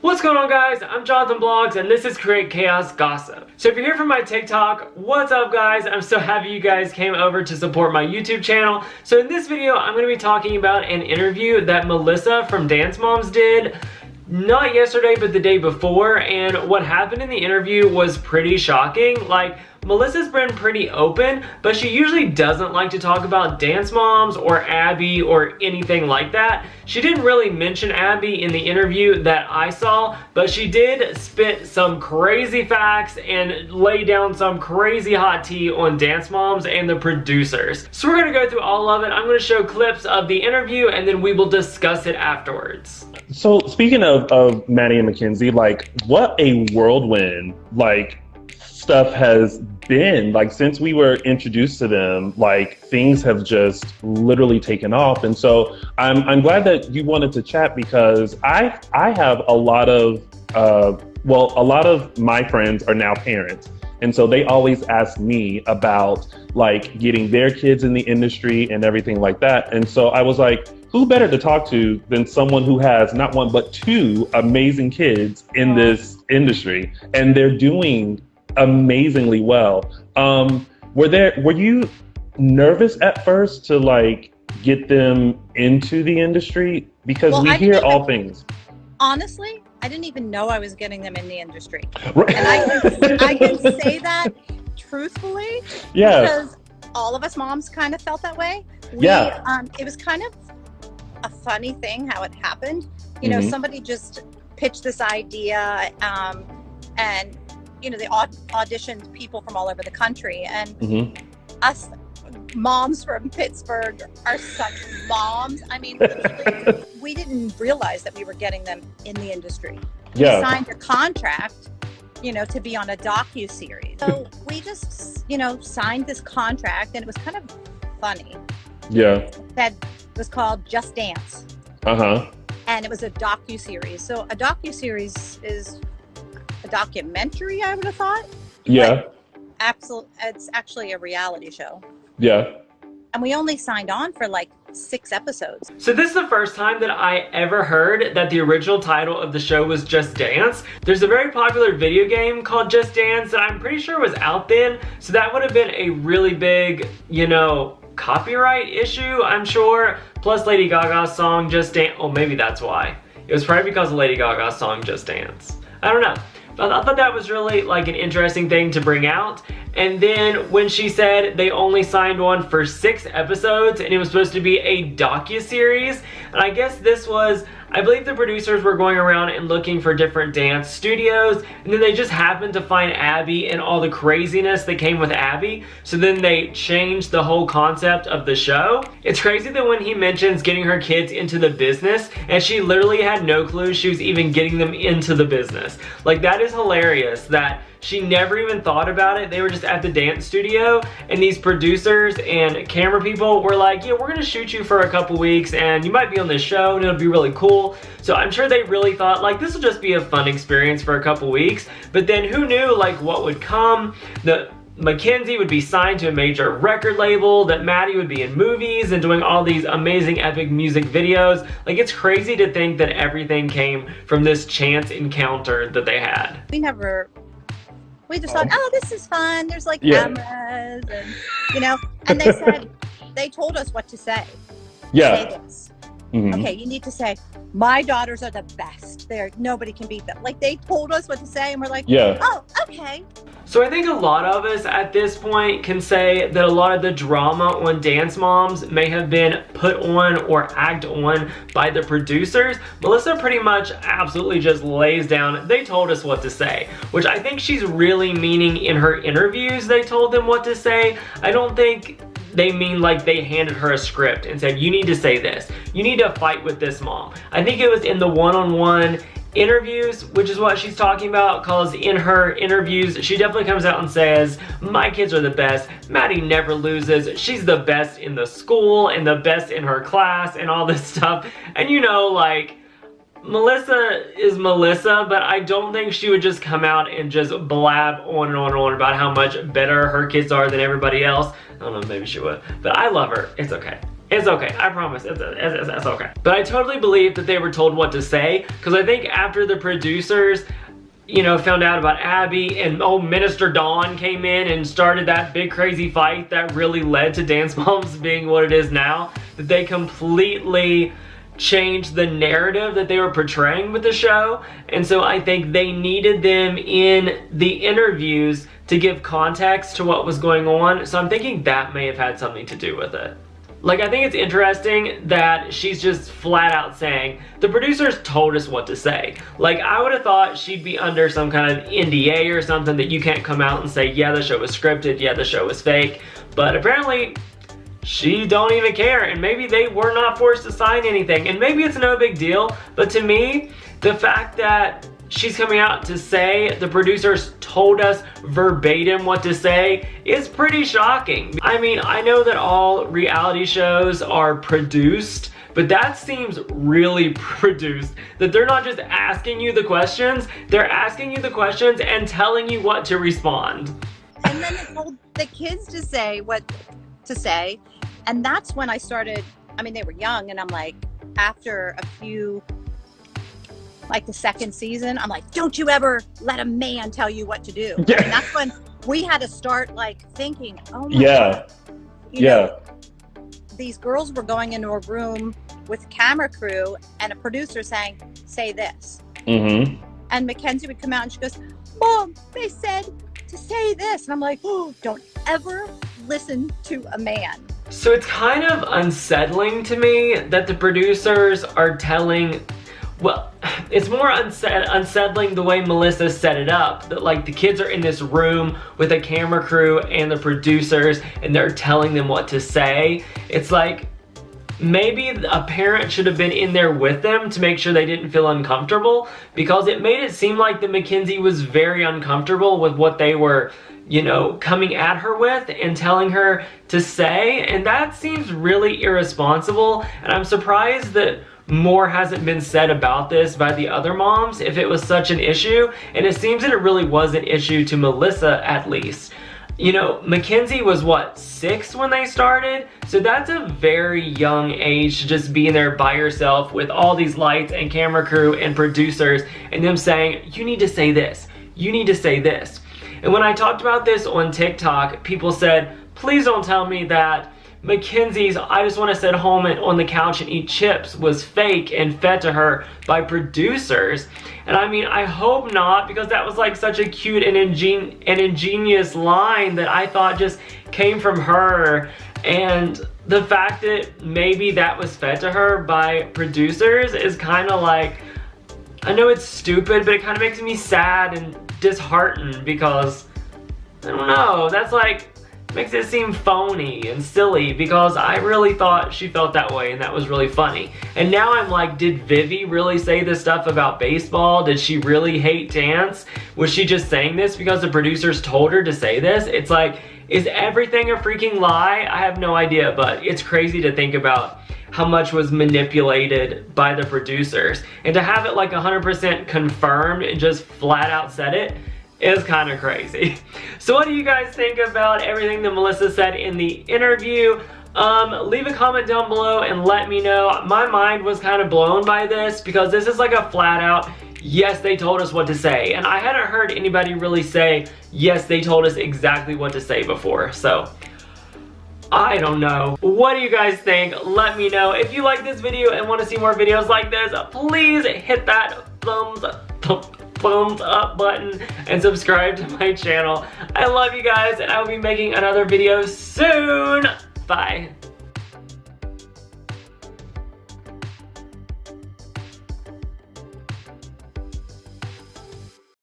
What's going on, guys? I'm jonathanblogs and this is CreateChaosGossip. So if you're here from my TikTok, what's up, guys? I'm so happy you guys came over to support my YouTube channel. So in this video, I'm going to be talking about an interview that Melissa from Dance Moms did. Not yesterday, but the day before, and what happened in the interview was pretty shocking. Like, Melissa's been pretty open, but she usually doesn't like to talk about Dance Moms or Abby or anything like that. She didn't really mention Abby in the interview that I saw, but she did spit some crazy facts and lay down some crazy hot tea on Dance Moms and the producers. So we're gonna go through all of it. I'm gonna show clips of the interview and then we will discuss it afterwards. So speaking of Maddie and Mackenzie, like, what a whirlwind, like, stuff has been. Like, since we were introduced to them, like, things have just literally taken off. And so I'm glad that you wanted to chat, because I have a lot of a lot of my friends are now parents. And so they always ask me about, like, getting their kids in the industry and everything like that. And so I was like, who better to talk to than someone who has not one but two amazing kids in this industry, and they're doing amazingly well. Were you nervous at first to, like, get them into the industry? Because we hear all things. Honestly, I didn't even know I was getting them in the industry. Right. And I can say that truthfully, yeah, because all of us moms kind of felt that way. It was kind of a funny thing how it happened. You know, somebody just pitched this idea, and you know, they auditioned people from all over the country, and us moms from Pittsburgh are such moms. I mean, literally, we didn't realize that we were getting them in the industry. Yeah. We signed a contract, you know, to be on a docu-series. So we just, you know, signed this contract, and it was kind of funny. Yeah. That was called Just Dance. And it was a docu-series. So a docu-series is a documentary, I would have thought. Yeah. It's actually a reality show. Yeah. And we only signed on for like 6 episodes. So this is the first time that I ever heard that the original title of the show was Just Dance. There's a very popular video game called Just Dance that I'm pretty sure was out then. So that would have been a really big, you know, copyright issue, I'm sure. Plus Lady Gaga's song Just Dance. Oh, maybe that's why. It was probably because of Lady Gaga's song Just Dance. I don't know. But I thought that was really, like, an interesting thing to bring out. And then when she said they only signed on for 6 episodes and it was supposed to be a docu-series, and I guess this was, I believe the producers were going around and looking for different dance studios, and then they just happened to find Abby and all the craziness that came with Abby, so then they changed the whole concept of the show. It's crazy that when he mentions getting her kids into the business, and she literally had no clue she was even getting them into the business. Like, that is hilarious that she never even thought about it. They were just at the dance studio, and these producers and camera people were like, yeah, we're gonna shoot you for a couple weeks and you might be on this show and it'll be really cool. So I'm sure they really thought, like, this will just be a fun experience for a couple weeks. But then who knew, like, what would come? Mackenzie would be signed to a major record label, that Maddie would be in movies and doing all these amazing epic music videos. Like, it's crazy to think that everything came from this chance encounter that they had. We just thought, oh, this is fun. There's like cameras, and you know. And they told us what to say. Yeah. Say this. Okay, you need to say, my daughters are the best. Nobody can beat them. Like, they told us what to say, and we're like, oh, okay. So I think a lot of us at this point can say that a lot of the drama on Dance Moms may have been put on or acted on by the producers. Melissa pretty much absolutely just lays down, they told us what to say, which I think she's really meaning in her interviews they told them what to say. I don't think they mean like they handed her a script and said, you need to say this. You need to fight with this mom. I think it was in the one-on-one interviews, which is what she's talking about, because in her interviews, she definitely comes out and says, my kids are the best. Maddie never loses. She's the best in the school and the best in her class and all this stuff. And you know, like, Melissa is Melissa, but I don't think she would just come out and just blab on and on and on about how much better her kids are than everybody else. I don't know, maybe she would, but I love her. It's okay. It's okay, I promise, it's okay. But I totally believe that they were told what to say, because I think after the producers, you know, found out about Abby and Minister Dawn came in and started that big crazy fight that really led to Dance Moms being what it is now, that they completely changed the narrative that they were portraying with the show. And so I think they needed them in the interviews to give context to what was going on. So I'm thinking that may have had something to do with it. Like, I think it's interesting that she's just flat out saying, the producers told us what to say. Like, I would have thought she'd be under some kind of NDA or something that you can't come out and say, yeah, the show was scripted, yeah, the show was fake. But apparently, she don't even care, and maybe they were not forced to sign anything, and maybe it's no big deal. But to me, the fact that she's coming out to say the producers told us verbatim what to say is pretty shocking. I mean, I know that all reality shows are produced, but that seems really produced. That they're not just asking you the questions, they're asking you the questions and telling you what to respond. And then they told the kids to say what to say, and that's when I started, I mean, they were young, and I'm like, after a few, like the second season, I'm like, don't you ever let a man tell you what to do. Yeah. And that's when we had to start like thinking, oh my God. You know, these girls were going into a room with a camera crew and a producer saying, say this. Mm-hmm. And Mackenzie would come out and she goes, Mom, they said to say this. And I'm like, oh, don't ever listen to a man. So it's kind of unsettling to me that the producers are telling, well, it's more unsettling the way Melissa set it up. That like the kids are in this room with a camera crew and the producers and they're telling them what to say. It's like, maybe a parent should have been in there with them to make sure they didn't feel uncomfortable, because it made it seem like the Mackenzie was very uncomfortable with what they were, you know, coming at her with and telling her to say, and that seems really irresponsible. And I'm surprised that more hasn't been said about this by the other moms if it was such an issue, and it seems that it really was an issue to Melissa at least. You know, Mackenzie was what, 6 when they started? So that's a very young age to just be in there by yourself with all these lights and camera crew and producers and them saying, you need to say this, you need to say this. And when I talked about this on TikTok, people said, please don't tell me that Mackenzie's I just want to sit home and on the couch and eat chips was fake and fed to her by producers. And I mean, I hope not, because that was like such a cute and ingenious line that I thought just came from her. And the fact that maybe that was fed to her by producers is kind of like, I know it's stupid, but it kind of makes me sad and disheartened, because I don't know, that's like, makes it seem phony and silly, because I really thought she felt that way and that was really funny. And now I'm like, did Vivi really say this stuff about baseball? Did she really hate dance? Was she just saying this because the producers told her to say this? It's like, is everything a freaking lie? I have no idea, but it's crazy to think about how much was manipulated by the producers. And to have it like 100% confirmed and just flat out said it is kind of crazy. So what do you guys think about everything that Melissa said in the interview? Leave a comment down below and let me know. My mind was kind of blown by this, because this is like a flat out, yes, they told us what to say. And I hadn't heard anybody really say, yes, they told us exactly what to say before. So I don't know. What do you guys think? Let me know. If you like this video and want to see more videos like this, please hit that thumbs up button and subscribe to my channel. I love you guys, and I will be making another video soon. Bye.